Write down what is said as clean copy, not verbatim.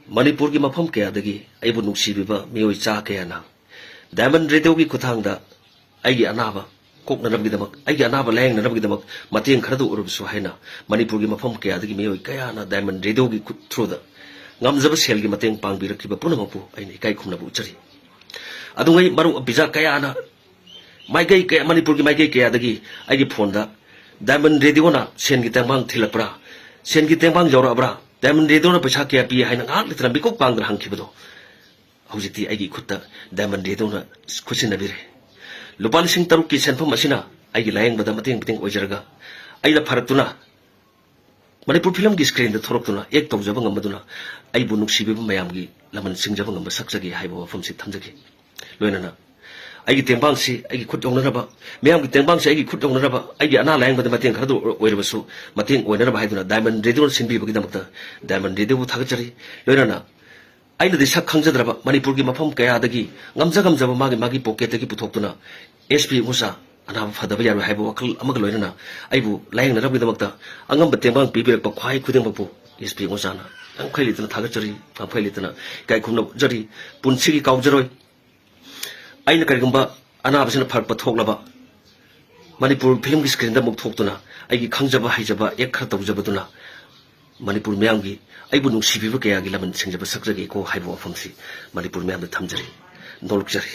Manipur ki mafam kaya dagi aibu nungsibiba miyoi cha kaya na Daimond radio ki kuthangda aigi anaba kokna nabgidamak aigi anaba layang nabgidamak mateng kharadu urubsu haina Manipur ki mafam kaya dagi miyoi kaya na Daimond radio ki through da ngamjaba selgi mateng pangbirakiba punamapu aina ikai khumnabu chari adungai maru bija kaya na maigai kaya Manipur ki maigai kaya dagi aigi phone da Daimond radio na sengi tengbang thilakpra sengi tengbang jawrabra Daimond radio na paisa kaya pi haina ngak litran bikok pangra hangkibado hujiti aigi khutta Daimond radio na khusinabire lupa lising taruk ki senfam asina aigi layengbda mateng piteng oijaraga aida pharaktuna Manipur film ki screen da thoroktuna ek tawjaba ngamaduna aibu nungsibiba miyamgi laman singjaba ngamba sakjagi haiba wafam si thamjagi loinana aigi tengbang si aigi khut yongnaraba miyamgi tengbang si aigi khut yongnaraba aigi ana layengbda mateng kharadu oirabasu mateng oinaraba haiduna Daimond radio sinbibagi damakta Daimond radio bu thagatchari loinana aina di sak khangjadraba Manipur ki mafam kaya dagi ngamjaba magi pocket dagi puthokduna SP Ingocha anaba fadaba yaru haiba wakal amaga loinana aibu layengnarabagi damakta angamba tengbangbirakpa khwai khudingbapu SP Ingocha na angkhai litana thagatchari angkhai litana kai khumna jari punsigi kaujaroi aina karigamba anabasina farpa thoklaba Manipur film ki screen da muk thoktuna aigi khangjaba haijaba ek khar tawjabaduna Manipur miyamgi aibu nungsibiba kaya gi laman singjaba sakjagi ko haiba wafamsi Manipur miyamda thamjari nolukjari